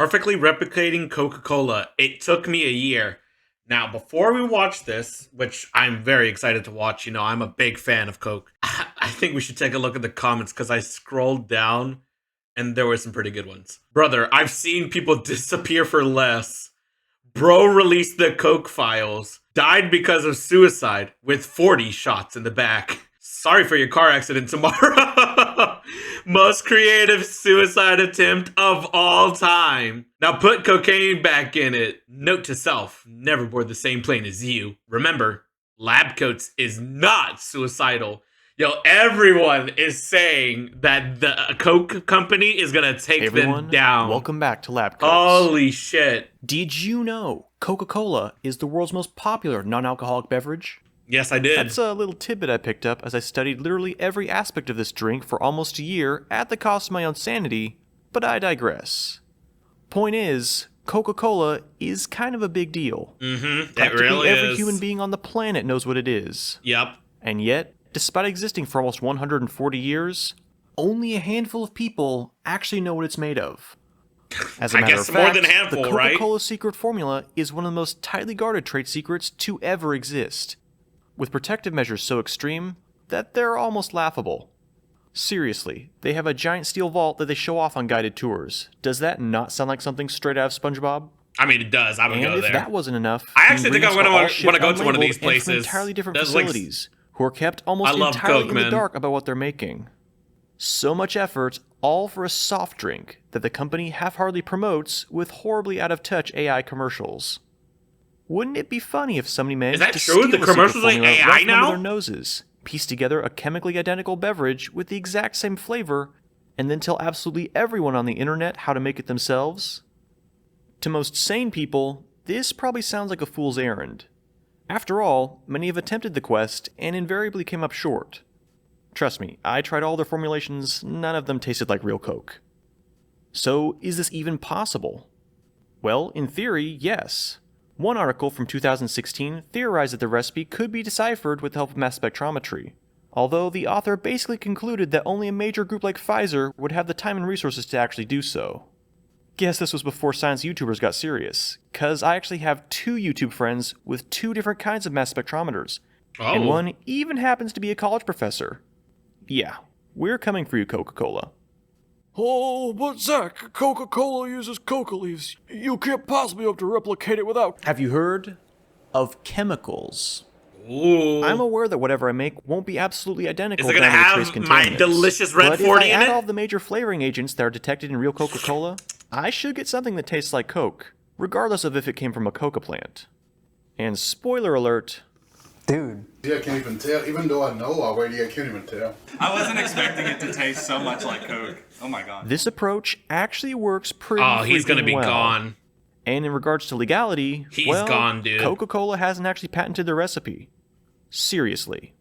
Perfectly replicating Coca-Cola. It took me a year. Now, before we watch this, which I'm very excited to watch, I'm a big fan of Coke. I think we should take a look at the comments because I scrolled down and there were some pretty good ones. Brother, I've seen people disappear for less. Bro released the Coke files. Died because of suicide with 40 shots in the back. Sorry for your car accident tomorrow. Most creative suicide attempt of all time. Now put cocaine back in it. Note to self, never board the same plane as you. Remember, lab coats is not suicidal. Yo, everyone is saying that the Coke company is gonna take them down. Welcome back to Lab Coats. Holy shit. Did you know Coca-Cola is the world's most popular non-alcoholic beverage? Yes, I did. That's a little tidbit I picked up as I studied literally every aspect of this drink for almost a year at the cost of my own sanity, but I digress. Point is, Coca-Cola is kind of a big deal. It really is. Every human being on the planet knows what it is. Yep. And yet, despite existing for almost 140 years, only a handful of people actually know what it's made of. As a matter of fact, more than a handful, the right? Coca-Cola secret formula is one of the most tightly guarded trade secrets to ever exist, with protective measures so extreme that they're almost laughable. Seriously, they have a giant steel vault that they show off on guided tours. Does that not sound like something straight out of SpongeBob? I mean, it does. I would go there. And if that wasn't enough, I actually think I'm going to want to go to one of these and from places. entirely different There's facilities, who are kept almost love entirely Coke, in the man. dark about what they're making. So much effort, all for a soft drink that the company half-heartedly promotes with horribly out-of-touch AI commercials. Wouldn't it be funny if somebody managed that to true? steal The the commercials secret are formula AI right now? under their noses, piece together a chemically identical beverage with the exact same flavor, and then tell absolutely everyone on the internet how to make it themselves? To most sane people, this probably sounds like a fool's errand. After all, many have attempted the quest and invariably came up short. Trust me, I tried all their formulations, none of them tasted like real Coke. So, is this even possible? Well, in theory, yes. One article from 2016 theorized that the recipe could be deciphered with the help of mass spectrometry, although the author basically concluded that only a major group like Pfizer would have the time and resources to actually do so. Guess this was before science YouTubers got serious, cause I actually have 2 YouTube friends with 2 different kinds of mass spectrometers, and one even happens to be a college professor. Yeah, we're coming for you, Coca-Cola. Oh, but Zach, Coca-Cola uses coca leaves. You can't possibly hope to replicate it without... Have you heard of chemicals? Ooh. I'm aware that whatever I make won't be absolutely identical. Is it going to have my delicious Red 40 in it? But if I in add it? all the major flavoring agents that are detected in real Coca-Cola, I should get something that tastes like Coke, regardless of if it came from a coca plant. And spoiler alert... Dude. Yeah, I can't even tell. Even though I know already, I can't even tell. I wasn't expecting it to taste so much like Coke. Oh my god. This approach actually works pretty he's going to be well. gone. And in regards to legality, He's gone, dude. Coca-Cola hasn't actually patented their recipe. Seriously.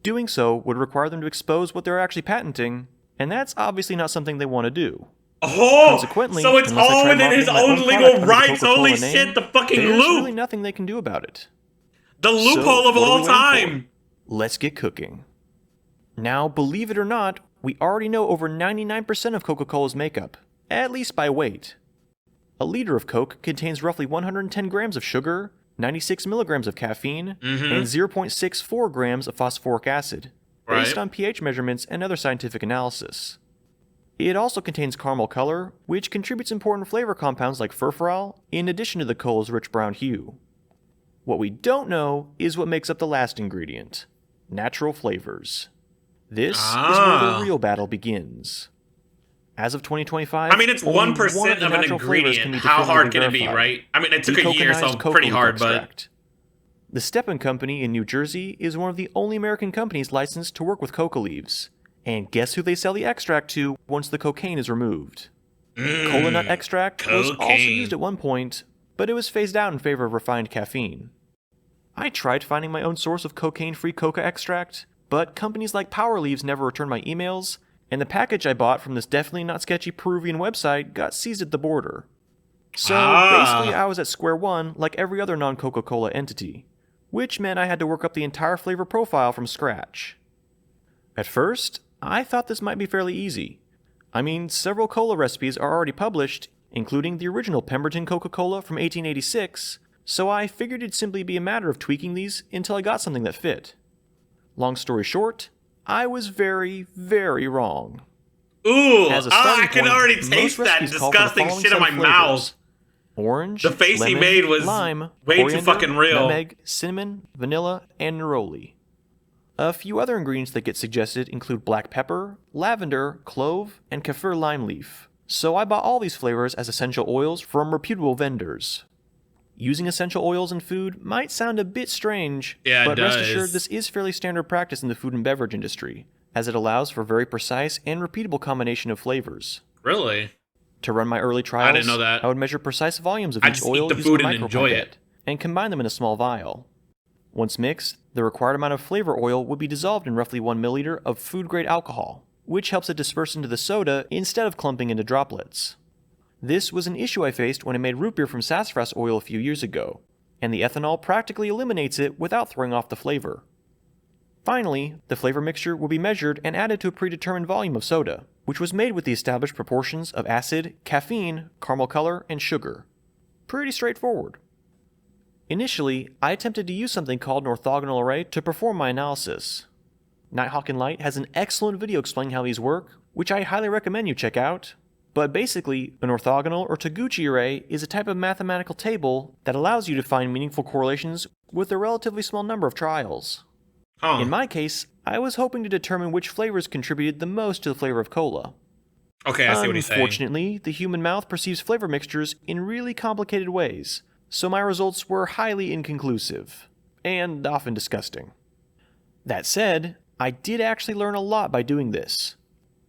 Doing so would require them to expose what they're actually patenting, and that's obviously not something they want to do. Oh, Consequently, so it's unless I all try within his marketing my own product legal under the rights. Coca-Cola Holy name, shit, the fucking there's loop. really nothing they can do about it. The loophole So, of what are all we waiting time. for? Let's get cooking. Now, believe it or not, we already know over 99% of Coca-Cola's makeup, at least by weight. A liter of Coke contains roughly 110 grams of sugar, 96 milligrams of caffeine, and 0.64 grams of phosphoric acid, based on pH measurements and other scientific analysis. It also contains caramel color, which contributes important flavor compounds like furfural, in addition to the cola's rich brown hue. What we don't know is what makes up the last ingredient: natural flavors. This is where the real battle begins. As of 2025, I mean, it's only 1% one of an natural flavors ingredient. can be How hard can definitively it be, verified. right? I mean, it took a year, so Decoconized coca pretty leaf hard, but... extract. The Stepan Company in New Jersey is one of the only American companies licensed to work with coca leaves. And guess who they sell the extract to once the cocaine is removed? Cola nut extract was also cocaine. used at one point, but it was phased out in favor of refined caffeine. I tried finding my own source of cocaine-free coca extract, but companies like Power Leaves never returned my emails, and the package I bought from this definitely not sketchy Peruvian website got seized at the border. So basically I was at square one like every other non-Coca-Cola entity, which meant I had to work up the entire flavor profile from scratch. At first, I thought this might be fairly easy. I mean, several cola recipes are already published, including the original Pemberton Coca-Cola from 1886, so I figured it'd simply be a matter of tweaking these until I got something that fit. Long story short, I was very, very wrong. Ooh, As a I starting can point, already most taste that recipes call for the disgusting following shit in set my of mouth. flavors: orange, The face he lemon, made was lime, way too coriander, fucking real. nutmeg, cinnamon, vanilla, and neroli. A few other ingredients that get suggested include black pepper, lavender, clove, and kaffir lime leaf. So I bought all these flavors as essential oils from reputable vendors. Using essential oils in food might sound a bit strange, Yeah, it but rest does. assured this is fairly standard practice in the food and beverage industry, as it allows for very precise and repeatable combination of flavors. Really? To run my early trials, didn't know that. I would measure precise volumes of I'd each just eat oil the using food a and enjoy micropipette, it. and combine them in a small vial. Once mixed, the required amount of flavor oil would be dissolved in roughly 1 milliliter of food-grade alcohol, which helps it disperse into the soda instead of clumping into droplets. This was an issue I faced when I made root beer from sassafras oil a few years ago, and the ethanol practically eliminates it without throwing off the flavor. Finally, the flavor mixture will be measured and added to a predetermined volume of soda, which was made with the established proportions of acid, caffeine, caramel color, and sugar. Pretty straightforward. Initially, I attempted to use something called an orthogonal array to perform my analysis. Nighthawk and Light has an excellent video explaining how these work, which I highly recommend you check out. But basically, an orthogonal or Taguchi array is a type of mathematical table that allows you to find meaningful correlations with a relatively small number of trials. Huh. In my case, I was hoping to determine which flavors contributed the most to the flavor of cola. Okay, I see what he's saying. Unfortunately, the human mouth perceives flavor mixtures in really complicated ways, so my results were highly inconclusive, and often disgusting. That said, I did actually learn a lot by doing this.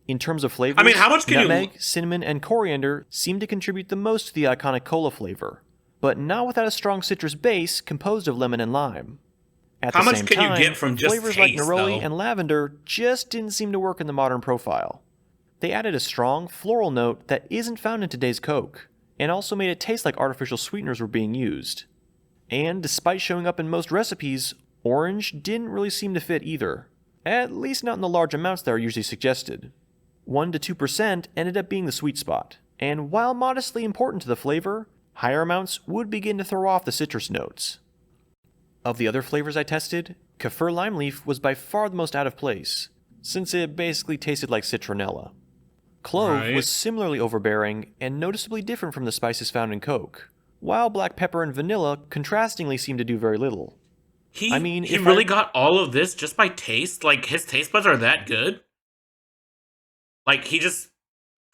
In terms of flavors, I mean, how much can you- nutmeg, cinnamon, and coriander seem to contribute the most to the iconic cola flavor, but not without a strong citrus base composed of lemon and lime. At How the much same can you time, get from just flavors taste, like neroli though? and lavender just didn't seem to work in the modern profile. They added a strong floral note that isn't found in today's Coke, and also made it taste like artificial sweeteners were being used. And despite showing up in most recipes, orange didn't really seem to fit either, at least not in the large amounts that are usually suggested. 1 to 2% ended up being the sweet spot, and while modestly important to the flavor, higher amounts would begin to throw off the citrus notes. Of the other flavors I tested, kaffir lime leaf was by far the most out of place, since it basically tasted like citronella. Clove Right. was similarly overbearing and noticeably different from the spices found in Coke, while black pepper and vanilla contrastingly seemed to do very little. He, I mean, he if really I- got all of this just by taste? Like, his taste buds are that good? Like, he just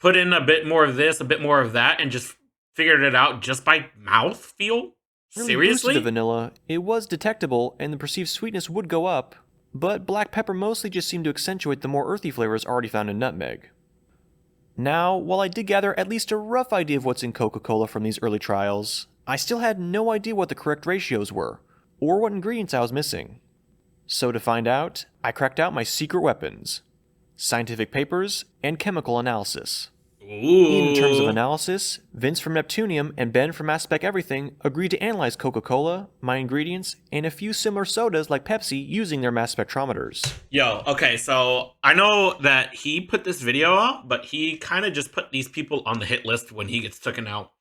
put in a bit more of this, a bit more of that, and just figured it out just by mouth feel? Really boosted Seriously? the vanilla, it was detectable and the perceived sweetness would go up, but black pepper mostly just seemed to accentuate the more earthy flavors already found in nutmeg. Now, while I did gather at least a rough idea of what's in Coca-Cola from these early trials, I still had no idea what the correct ratios were, or what ingredients I was missing. So to find out, I cracked out my secret weapons: scientific papers and chemical analysis. Ooh. In terms of analysis, Vince from Neptunium and Ben from Mass Spec Everything agreed to analyze Coca-Cola, my ingredients, and a few similar sodas like Pepsi using their mass spectrometers. Yo, okay, so I know that he put this video out, but he kind of just put these people on the hit list when he gets taken out.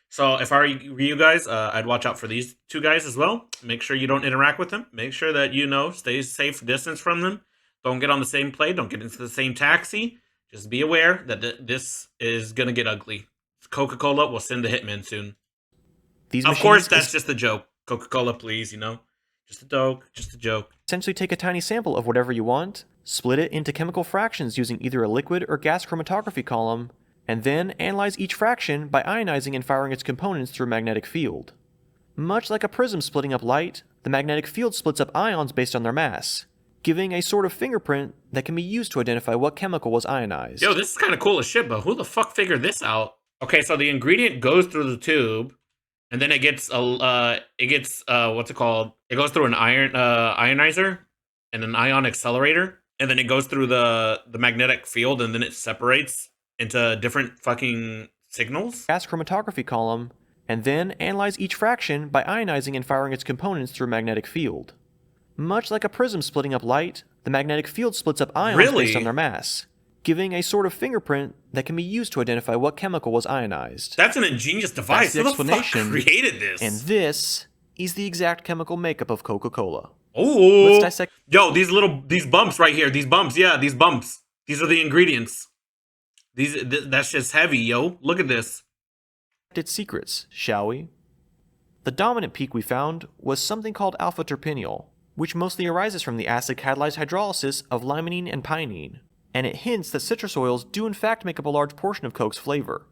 So if I were you guys, I'd watch out for these two guys as well. Make sure you don't interact with them. Make sure that, stay safe distance from them. Don't get on the same plane. Don't get into the same taxi. Just be aware that this is going to get ugly. Coca-Cola will send the hitman soon. These Of machines course, that's just a joke. Coca-Cola, please, Just a joke. Just a joke. essentially take a tiny sample of whatever you want, split it into chemical fractions using either a liquid or gas chromatography column, and then analyze each fraction by ionizing and firing its components through a magnetic field. Much like a prism splitting up light, the magnetic field splits up ions based on their mass, giving a sort of fingerprint that can be used to identify what chemical was ionized. Yo, this is kind of cool as shit, but who the fuck figured this out? Okay, so the ingredient goes through the tube, and then it gets what's it called? It goes through an ionizer and an ion accelerator, and then it goes through the magnetic field, and then it separates into different fucking signals. Gas chromatography column, and then analyze each fraction by ionizing and firing its components through a magnetic field. Much like a prism splitting up light, the magnetic field splits up ions Really? based on their mass, giving a sort of fingerprint that can be used to identify what chemical was ionized. That's an ingenious device. That's the Who the fuck explanation. created this? And this is the exact chemical makeup of Coca-Cola. Oh, Let's dissect. yo, these bumps right here, these bumps, these bumps. These are the ingredients. That's just heavy, yo. Look at this. Its secrets, shall we? The dominant peak we found was something called alpha-terpineol, which mostly arises from the acid-catalyzed hydrolysis of limonene and pinene, and it hints that citrus oils do in fact make up a large portion of Coke's flavor.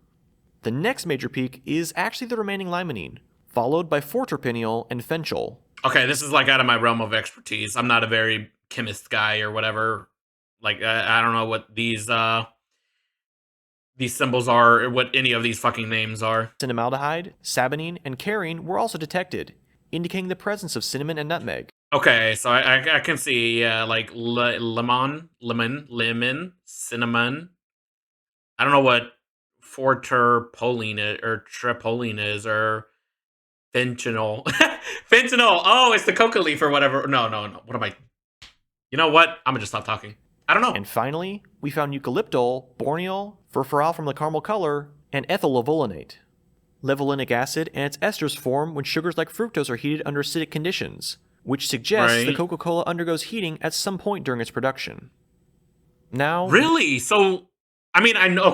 The next major peak is actually the remaining limonene, followed by 4-terpineol and fenchol. Okay, this is like out of my realm of expertise. I'm not a very chemist guy or whatever. Like, I don't know what these symbols are, or what any of these fucking names are. Cinnamaldehyde, saponine, and carine were also detected, indicating the presence of cinnamon and nutmeg. Okay, so I can see, like, lemon, cinnamon. I don't know what 4-terpoline or trepoline is, or fentanyl. Fentanyl! Oh, it's the coca leaf or whatever. No. What am I... You know what? I'm gonna just stop talking. I don't know. And finally, we found eucalyptol, borneol, furfural from the caramel color, and ethyl levolinate. Levolinic acid and its esters form when sugars like fructose are heated under acidic conditions, which suggests that Coca-Cola undergoes heating at some point during its production. Now... Really? So, I mean, I know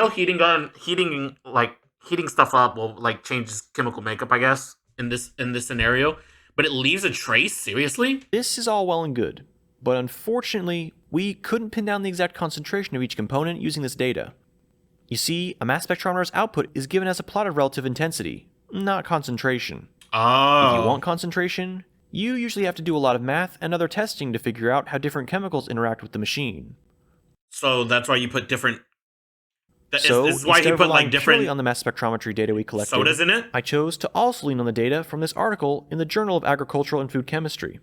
heating stuff up will, like, change chemical makeup, I guess, in this scenario, but it leaves a trace? Seriously? This is all well and good, but unfortunately, we couldn't pin down the exact concentration of each component using this data. You see, a mass spectrometer's output is given as a plot of relative intensity, not concentration. Oh. If you want concentration, you usually have to do a lot of math and other testing to figure out how different chemicals interact with the machine. So that's why you put different... So, this is why instead you of put, relying like, different purely on the mass spectrometry data we collected, sodas in it? I chose to also lean on the data from this article in the Journal of Agricultural and Food Chemistry.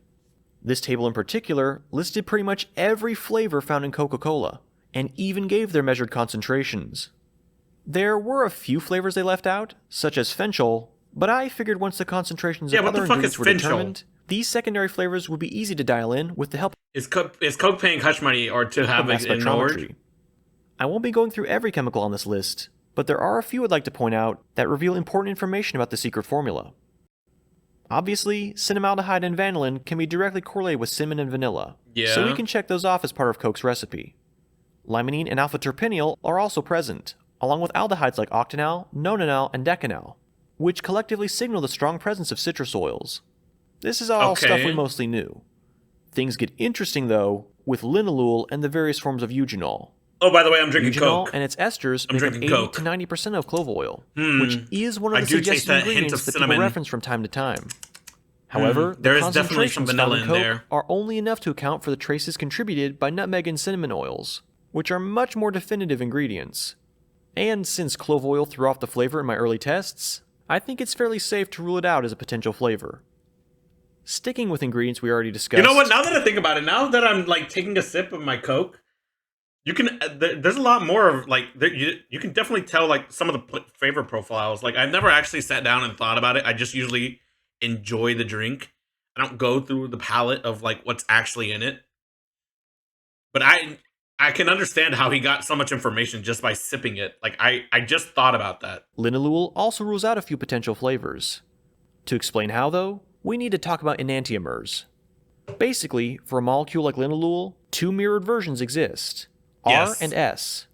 This table in particular listed pretty much every flavor found in Coca-Cola, and even gave their measured concentrations. There were a few flavors they left out, such as fenchol, but I figured once the concentrations of other ingredients were determined, these secondary flavors would be easy to dial in with the help Is Coke paying hush money or to have mass it ignored? spectrometry. I won't be going through every chemical on this list, but there are a few I'd like to point out that reveal important information about the secret formula. Obviously, cinnamaldehyde and vanillin can be directly correlated with cinnamon and vanilla, so we can check those off as part of Coke's recipe. Limonene and alpha-terpineol are also present, along with aldehydes like octanol, nonanol, and decanol, which collectively signal the strong presence of citrus oils. This is all stuff we mostly knew. Things get interesting, though, with linalool and the various forms of eugenol. Oh, by the way, I'm drinking Eugenol Coke. and its esters make up 80 Coke. to 90% of clove oil, which is one of the do taste suggested that hint ingredients of that cinnamon. people reference from time to time. However, There the is definitely some concentrations vanilla found in Coke there. are only enough to account for the traces contributed by nutmeg and cinnamon oils, which are much more definitive ingredients. And since clove oil threw off the flavor in my early tests, I think it's fairly safe to rule it out as a potential flavor. Sticking with ingredients we already discussed... You know what? Now that I think about it, now that I'm, like, taking a sip of my Coke, you can... there's a lot more of, like... You can definitely tell, like, some of the flavor profiles. Like, I've never actually sat down and thought about it. I just usually enjoy the drink. I don't go through the palette of, like, what's actually in it. But I can understand how he got so much information just by sipping it. Like, I just thought about that. Linalool also rules out a few potential flavors. To explain how, though, we need to talk about enantiomers. Basically, for a molecule like linalool, two mirrored versions exist, R and S.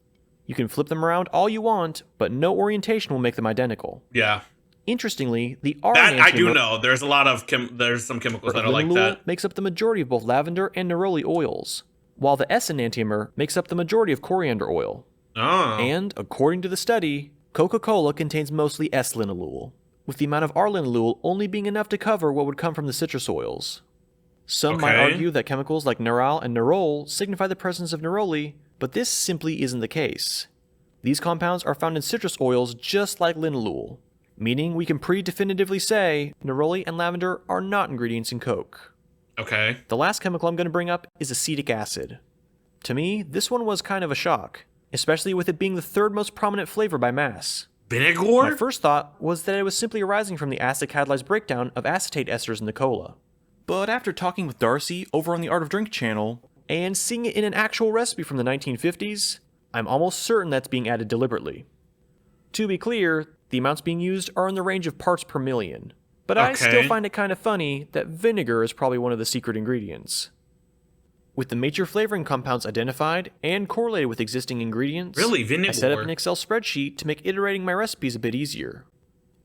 You can flip them around all you want, but no orientation will make them identical. Yeah. Interestingly, the R That enantiomer I do know. There's a lot of there's some chemicals that are like that. Makes up the majority of both lavender and neroli oils, while the S enantiomer makes up the majority of coriander oil. Oh. And, according to the study, Coca-Cola contains mostly S-linalool, with the amount of R-linalool only being enough to cover what would come from the citrus oils. Some might argue that chemicals like neral and nerol signify the presence of neroli, but this simply isn't the case. These compounds are found in citrus oils just like linalool, meaning we can pretty definitively say neroli and lavender are not ingredients in Coke. Okay. The last chemical I'm going to bring up is acetic acid. To me, this one was kind of a shock, especially with it being the third most prominent flavor by mass. Vinegar? My first thought was that it was simply arising from the acid-catalyzed breakdown of acetate esters in the cola. But after talking with Darcy over on the Art of Drink channel, and seeing it in an actual recipe from the 1950s, I'm almost certain that's being added deliberately. To be clear, the amounts being used are in the range of parts per million, but I still Okay. find it kind of funny that vinegar is probably one of the secret ingredients. With the major flavoring compounds identified and correlated with existing ingredients, Really, vinegar? I set up an Excel spreadsheet to make iterating my recipes a bit easier.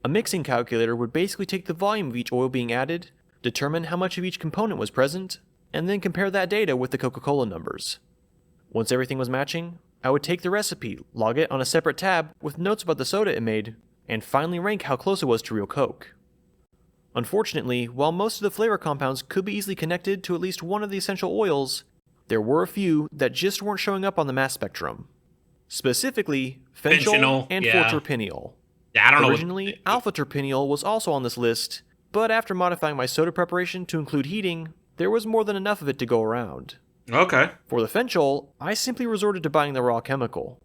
A mixing calculator would basically take the volume of each oil being added, determine how much of each component was present, and then compare that data with the Coca-Cola numbers. Once everything was matching, I would take the recipe, log it on a separate tab with notes about the soda it made, and finally rank how close it was to real Coke. Unfortunately, while most of the flavor compounds could be easily connected to at least one of the essential oils, there were a few that just weren't showing up on the mass spectrum. Specifically, fentanyl and yeah. 4-terpineol. Yeah, I don't know. Originally, alpha-terpineol was also on this list, but after modifying my soda preparation to include heating, there was more than enough of it to go around. Okay. For the fentanyl, I simply resorted to buying the raw chemical.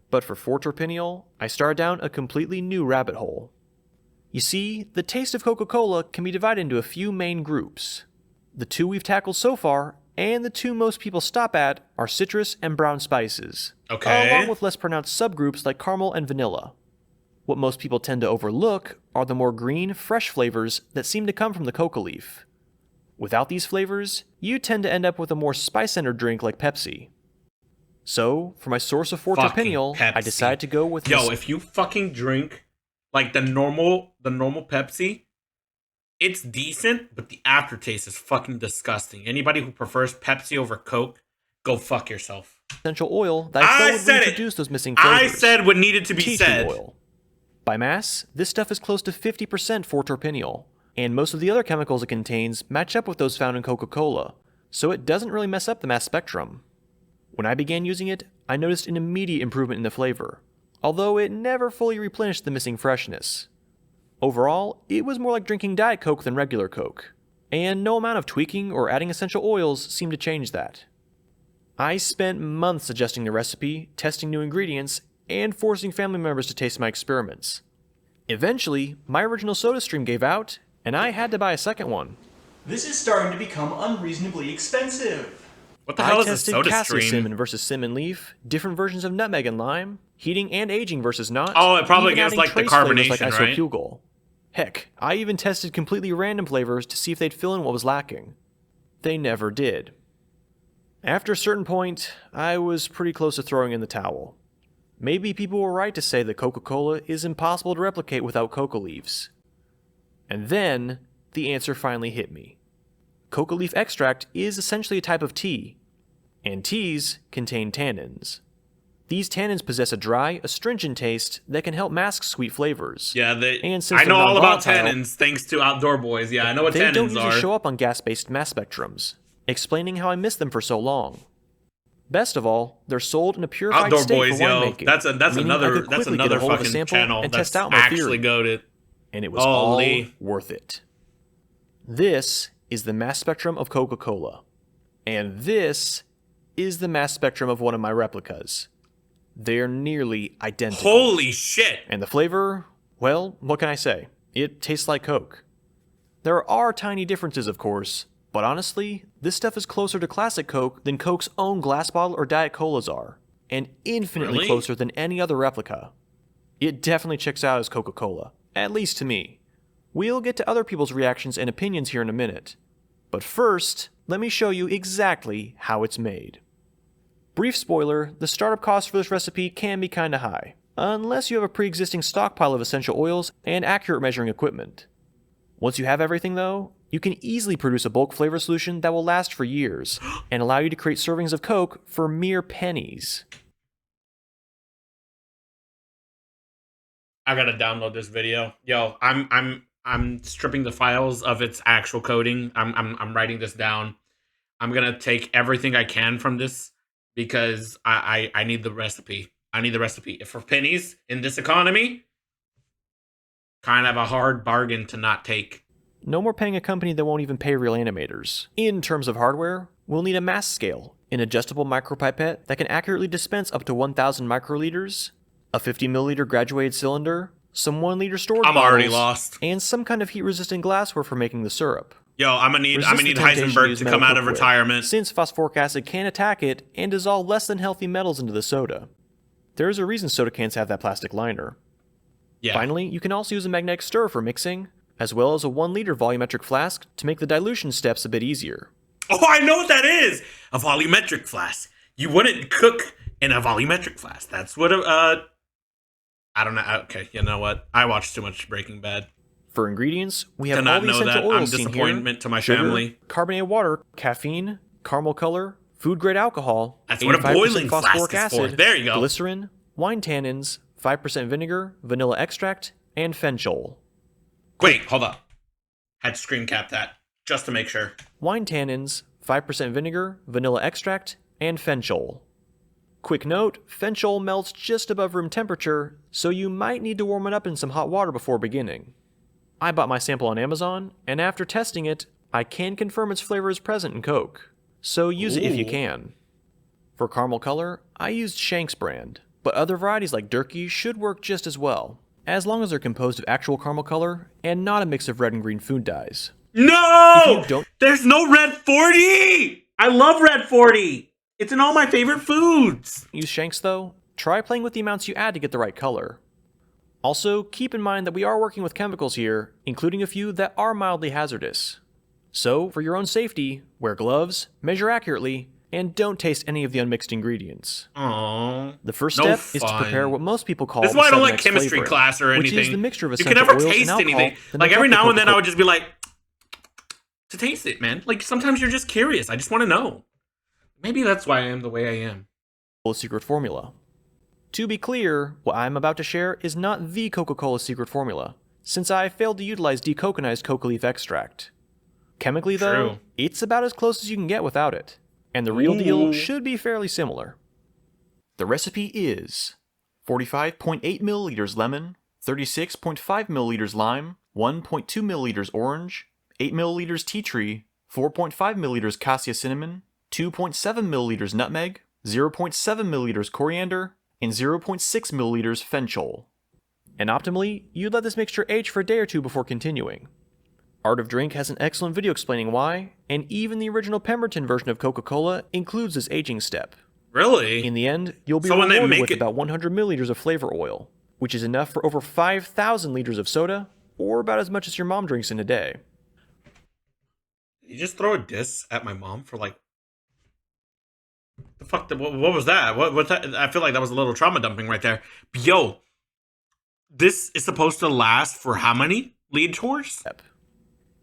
But for 4-terpineol, I started down a completely new rabbit hole. You see, the taste of Coca-Cola can be divided into a few main groups. The two we've tackled so far, and the two most people stop at, are citrus and brown spices. Okay. Along with less pronounced subgroups like caramel and vanilla. What most people tend to overlook are the more green, fresh flavors that seem to come from the coca leaf. Without these flavors, you tend to end up with a more spice-centered drink like Pepsi. So, for my source of 4-terpineol, I Pepsi. decided to go with Yo, if you fucking drink like the normal Pepsi, it's decent, but the aftertaste is fucking disgusting. Anybody who prefers Pepsi over Coke, go fuck yourself. essential oil that I felt would said it. reintroduce those missing flavors. I said what needed to be tea tree said. oil. By mass, this stuff is close to 50% 4-terpineol, and most of the other chemicals it contains match up with those found in Coca-Cola, so it doesn't really mess up the mass spectrum. When I began using it, I noticed an immediate improvement in the flavor, although it never fully replenished the missing freshness. Overall, it was more like drinking Diet Coke than regular Coke, and no amount of tweaking or adding essential oils seemed to change that. I spent months adjusting the recipe, testing new ingredients, and forcing family members to taste my experiments. Eventually, my original soda stream gave out, and I had to buy a second one. This is starting to become unreasonably expensive. What the hell I is a tested soda cassia stream? cinnamon versus cinnamon leaf, different versions of nutmeg and lime, heating and aging versus not. Oh, it probably even gives, adding like, the trace flavors like carbonation, right? isopugol. Heck, I even tested completely random flavors to see if they'd fill in what was lacking. They never did. After a certain point, I was pretty close to throwing in the towel. Maybe people were right to say that Coca-Cola is impossible to replicate without coca leaves. And then, the answer finally hit me. Coca leaf extract is essentially a type of tea, and teas contain tannins. These tannins possess a dry, astringent taste that can help mask sweet flavors. Yeah, And since I know they're all about non-volatile, tannins thanks to Outdoor Boys. Yeah, I know what they don't tannins usually are. show up on gas-based mass spectrums, explaining how I missed them for so long. Best of all, they're sold in a purified Outdoor state Boys, for yo, winemaking. that's meaning I another could quickly get a hold of a fucking sample channel and that's test out my actually theory. goated. And it was Holy. all worth it. This is the mass spectrum of Coca-Cola. And this is the mass spectrum of one of my replicas. They're nearly identical. Holy shit! And the flavor, well, what can I say? It tastes like Coke. There are tiny differences, of course, but honestly, this stuff is closer to classic Coke than Coke's own glass bottle or Diet Colas are, and infinitely Really? closer than any other replica. It definitely checks out as Coca-Cola, at least to me. We'll get to other people's reactions and opinions here in a minute. But first, let me show you exactly how it's made. Brief spoiler, the startup cost for this recipe can be kinda high, unless you have a pre-existing stockpile of essential oils and accurate measuring equipment. Once you have everything though, you can easily produce a bulk flavor solution that will last for years, and allow you to create servings of Coke for mere pennies. I gotta download this video. Yo, I'm stripping the files of its actual coding. I'm writing this down. I'm gonna take everything I can from this because I need the recipe. I need the recipe. If for pennies in this economy, kind of a hard bargain to not take. No more paying a company that won't even pay real animators. In terms of hardware, we'll need a mass scale, an adjustable micropipette that can accurately dispense up to 1,000 microliters, a 50 milliliter graduated cylinder, some 1 liter storage I'm already bottles, lost. and some kind of heat-resistant glassware for making the syrup. Yo, I'm gonna need Resist the temptation Heisenberg use to metal come out of cookware, retirement. since phosphoric acid can attack it and dissolve less than healthy metals into the soda. There's a reason soda cans have that plastic liner. Yeah. Finally, you can also use a magnetic stirrer for mixing, as well as a 1 liter volumetric flask to make the dilution steps a bit easier. Oh, I know what that is! A volumetric flask. You wouldn't cook in a volumetric flask. That's what I don't know. Okay, you know what? I watched too much Breaking Bad. For ingredients, we have To all not the know essential that, I'm oils seen here: disappointment to my sugar, family. carbonated water, caffeine, caramel color, food-grade alcohol, That's what a 85% boiling phosphoric flask is for. acid, There you go. glycerin, wine tannins, 5% vinegar, vanilla extract, and fenchol. Wait, hold up. Had to screen cap that just to make sure. Wine tannins, 5% vinegar, vanilla extract, and fenchol. Quick note, fenchol melts just above room temperature, so you might need to warm it up in some hot water before beginning. I bought my sample on Amazon, and after testing it, I can confirm its flavor is present in Coke, so use it if you Ooh. can. For caramel color, I used Shank's brand, but other varieties like Durkee should work just as well, as long as they're composed of actual caramel color and not a mix of red and green food dyes. No! If you don't- There's no Red 40! I love Red 40! It's in all my favorite foods! Use Shank's though, try playing with the amounts you add to get the right color. Also, keep in mind that we are working with chemicals here, including a few that are mildly hazardous. So, for your own safety, wear gloves, measure accurately, and don't taste any of the unmixed ingredients. Aww. The first No step is to fun. prepare what most people call This is the why I don't 7X like chemistry flavoring, class or anything. which is the mixture of You essential can never oils taste and alcohol anything. that Like make every up the now and then I Coca-Cola would just be like, to taste it, man. Like sometimes you're just curious. I just want to know. Maybe that's why I am the way I am. secret formula. To be clear, what I'm about to share is not the Coca-Cola secret formula, since I failed to utilize decoconized coca leaf extract. Chemically though, True. it's about as close as you can get without it, and the real deal should be fairly similar. The recipe is 45.8 milliliters lemon, 36.5 milliliters lime, 1.2 milliliters orange, 8 milliliters tea tree, 4.5 milliliters cassia cinnamon, 2.7 milliliters nutmeg, 0.7 milliliters coriander, and 0.6 milliliters fenchol. And optimally, you'd let this mixture age for a day or two before continuing. Art of Drink has an excellent video explaining why, and even the original Pemberton version of Coca-Cola includes this aging step. Really? In the end, you'll be So when they rewarded make with it- about 100 milliliters of flavor oil, which is enough for over 5,000 liters of soda, or about as much as your mom drinks in a day. You just throw a diss at my mom for like the fuck? What was that? What that? I feel like that was a little trauma dumping right there. Yo, this is supposed to last for how many lead tours?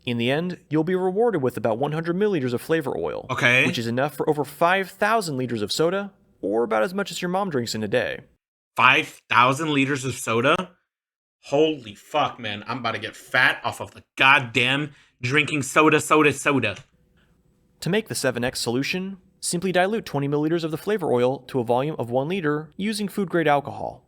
In the end, you'll be rewarded with about 100 milliliters of flavor oil, Okay. which is enough for over 5,000 liters of soda, or about as much as your mom drinks in a day. 5,000 liters of soda? Holy fuck, man! I'm about to get fat off of the goddamn drinking soda. To make the 7X solution, simply dilute 20 milliliters of the flavor oil to a volume of 1 liter using food-grade alcohol.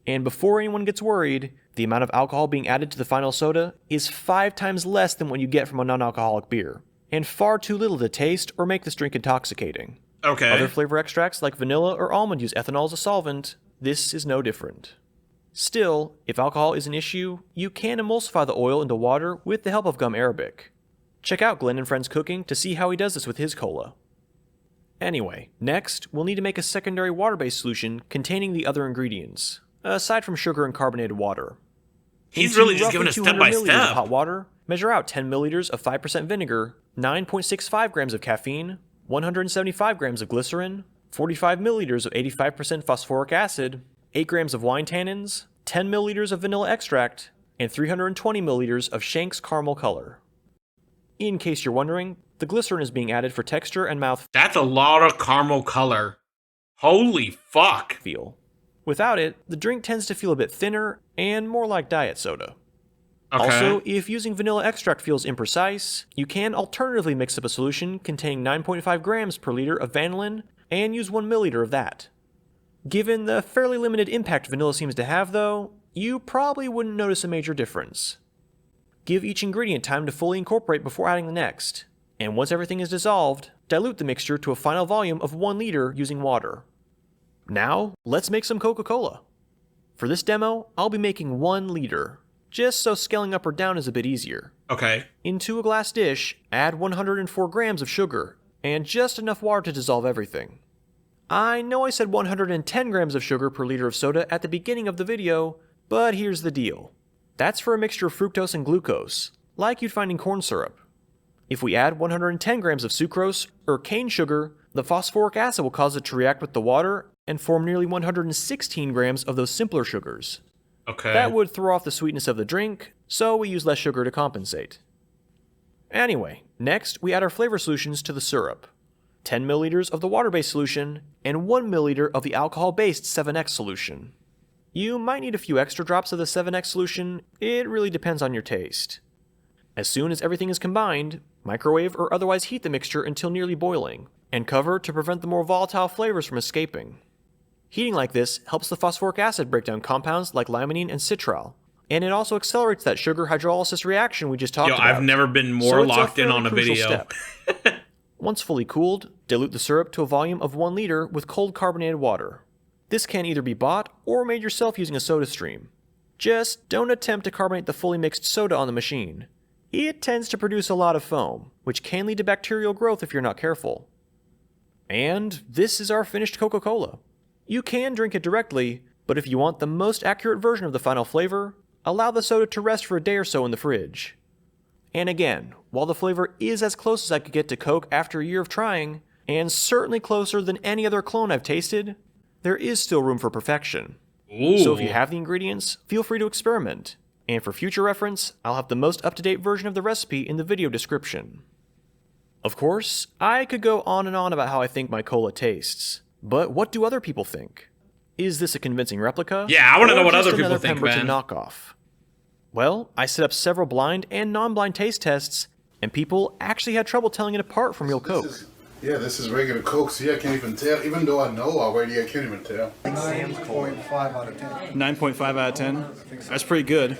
And before anyone gets worried, the amount of alcohol being added to the final soda is 5 times less than what you get from a non-alcoholic beer, and far too little to taste or make this drink intoxicating. Okay. Other flavor extracts like vanilla or almond use ethanol as a solvent. This is no different. Still, if alcohol is an issue, you can emulsify the oil into water with the help of gum arabic. Check out Glenn and Friends Cooking to see how he does this with his cola. Anyway, next, we'll need to make a secondary water-based solution containing the other ingredients, aside from sugar and carbonated water. He's Into really just roughly giving us 200 step by milliliters step. of hot water, measure out 10 milliliters of 5% vinegar, 9.65 grams of caffeine, 175 grams of glycerin, 45 milliliters of 85% phosphoric acid, 8 grams of wine tannins, 10 milliliters of vanilla extract, and 320 milliliters of Shank's caramel color. In case you're wondering, the glycerin is being added for texture and mouth That's a lot of caramel color. Holy fuck. feel. Without it, the drink tends to feel a bit thinner and more like diet soda. Okay. Also, if using vanilla extract feels imprecise, you can alternatively mix up a solution containing 9.5 grams per liter of vanillin and use 1 milliliter of that. Given the fairly limited impact vanilla seems to have though, you probably wouldn't notice a major difference. Give each ingredient time to fully incorporate before adding the next, and once everything is dissolved, dilute the mixture to a final volume of 1 liter using water. Now, let's make some Coca-Cola. For this demo, I'll be making 1 liter, just so scaling up or down is a bit easier. Okay. Into a glass dish, add 104 grams of sugar, and just enough water to dissolve everything. I know I said 110 grams of sugar per liter of soda at the beginning of the video, but here's the deal. That's for a mixture of fructose and glucose, like you'd find in corn syrup. If we add 110 grams of sucrose, or cane sugar, the phosphoric acid will cause it to react with the water and form nearly 116 grams of those simpler sugars. Okay. That would throw off the sweetness of the drink, so we use less sugar to compensate. Anyway, next we add our flavor solutions to the syrup. 10 milliliters of the water-based solution, and 1 milliliter of the alcohol-based 7X solution. You might need a few extra drops of the 7X solution, it really depends on your taste. As soon as everything is combined, microwave or otherwise heat the mixture until nearly boiling, and cover to prevent the more volatile flavors from escaping. Heating like this helps the phosphoric acid break down compounds like limonene and citral, and it also accelerates that sugar hydrolysis reaction we just talked about. I've never been more locked in on a video. Step. Once fully cooled, dilute the syrup to a volume of 1 liter with cold carbonated water. This can either be bought or made yourself using a soda stream. Just don't attempt to carbonate the fully mixed soda on the machine. It tends to produce a lot of foam, which can lead to bacterial growth if you're not careful. And this is our finished Coca-Cola. You can drink it directly, but if you want the most accurate version of the final flavor, allow the soda to rest for a day or so in the fridge. And again, while the flavor is as close as I could get to Coke after a year of trying, and certainly closer than any other clone I've tasted, there is still room for perfection. Ooh. So if you have the ingredients, feel free to experiment. And for future reference, I'll have the most up-to-date version of the recipe in the video description. Of course, I could go on and on about how I think my cola tastes, but what do other people think? Is this a convincing replica? Yeah, I want to know or what just other people another think, Pemberton man. knockoff? Well, I set up several blind and non-blind taste tests, and people actually had trouble telling it apart from real Coke. This is regular Coke. See, I can't even tell. Even though I know already, I can't even tell. 9.5 out of 10. 9.5 out of 10. That's pretty good.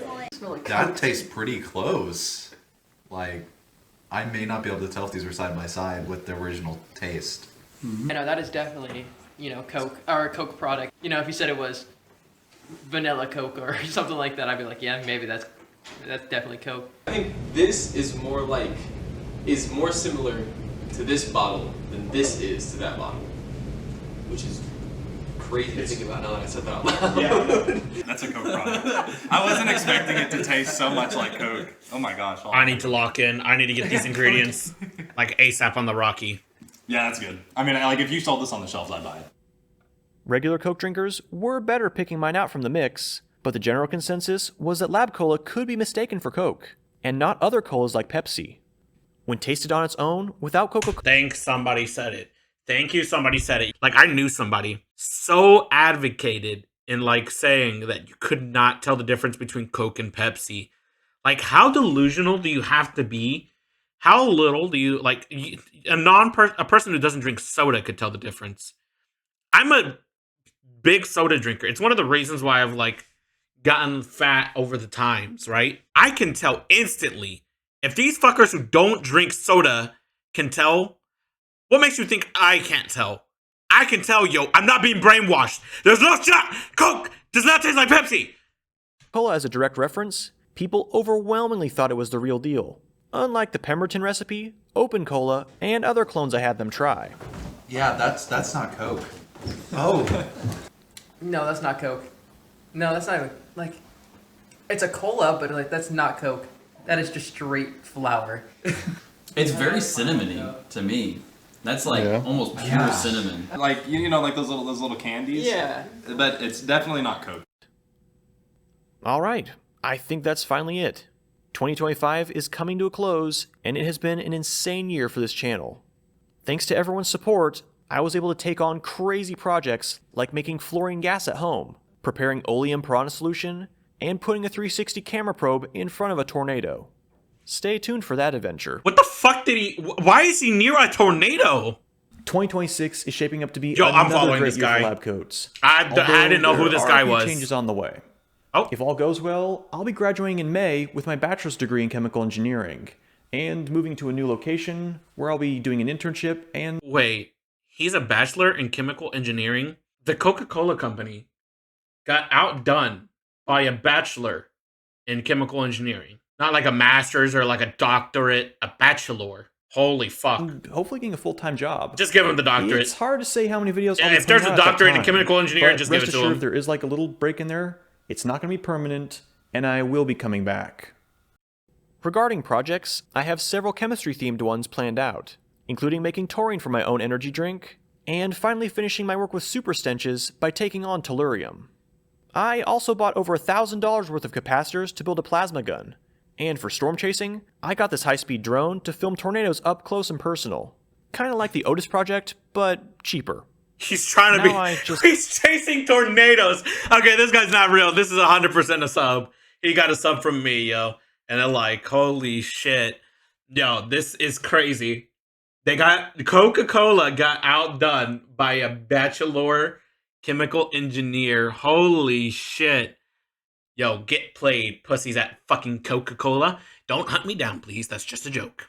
That tastes pretty close. Like, I may not be able to tell if these are side by side with the original taste. I know that is definitely, Coke or a Coke product. If you said it was vanilla Coke or something like that, I'd be like, yeah, maybe that's definitely Coke. I think this is more similar to this bottle than this is to that bottle, which is crazy to think about now that I said that out loud. Yeah, that's a Coke product. I wasn't expecting it to taste so much like Coke. Oh my gosh. I need to lock in. I need to get these ingredients like ASAP on the Rocky. Yeah, that's good. I mean, like if you sold this on the shelves, I'd buy it. Regular Coke drinkers were better picking mine out from the mix, but the general consensus was that Lab Cola could be mistaken for Coke, and not other colas like Pepsi. When tasted on its own, without Coca-Cola... Thank somebody said it. Thank you, somebody said it. Like, I knew somebody so advocated in, like, saying that you could not tell the difference between Coke and Pepsi. Like, how delusional do you have to be? How little do you, like, a person who doesn't drink soda could tell the difference. I'm a big soda drinker. It's one of the reasons why I've, like, gotten fat over the times, right? I can tell instantly. If these fuckers who don't drink soda can tell, what makes you think I can't tell? I can tell, yo, I'm not being brainwashed. There's no shot. Coke does not taste like Pepsi. Cola as a direct reference, people overwhelmingly thought it was the real deal. Unlike the Pemberton recipe, Open Cola, and other clones I had them try. Yeah, that's not Coke. Oh. No, that's not Coke. No, that's not even, like, it's a cola, but like that's not Coke. That is just straight flour. It's very cinnamony to me. That's like almost pure cinnamon. Like like those little candies. Yeah. But it's definitely not Coke. Alright, I think that's finally it. 2025 is coming to a close, and it has been an insane year for this channel. Thanks to everyone's support, I was able to take on crazy projects like making fluorine gas at home, preparing oleum piranha solution, and putting a 360 camera probe in front of a tornado. Stay tuned for that adventure. What the fuck did he... Why is he near a tornado? 2026 is shaping up to be Yo, I'm another following great this year guy. for lab coats. I didn't know who this Although guy there are a was. few changes on the way. Oh. If all goes well, I'll be graduating in May with my bachelor's degree in chemical engineering, and moving to a new location where I'll be doing an internship and... Wait, he's a bachelor in chemical engineering? The Coca-Cola company got outdone by a bachelor in chemical engineering. Not like a master's or like a doctorate, a bachelor. Holy fuck. and hopefully getting a full-time job. Just give him the doctorate. It's hard to say how many videos I'll Yeah, be if there's putting a out at that doctorate in time, chemical engineering, but just give rest it to assured him. if there is like a little break in there, it's not going to be permanent, and I will be coming back. Regarding projects, I have several chemistry-themed ones planned out, including making taurine for my own energy drink, and finally finishing my work with super stenches by taking on tellurium. I also bought over $1,000 worth of capacitors to build a plasma gun, and for storm chasing, I got this high-speed drone to film tornadoes up close and personal. Kinda like the Otis project, but cheaper. He's trying to Now He's chasing tornadoes. Okay, this guy's not real. This is 100% a sub. He got a sub from me, yo. And they're like, holy shit. Yo, this is crazy. Coca-Cola got outdone by a bachelor chemical engineer. Holy shit. Yo, get played, pussies at fucking Coca-Cola. Don't hunt me down, please. That's just a joke.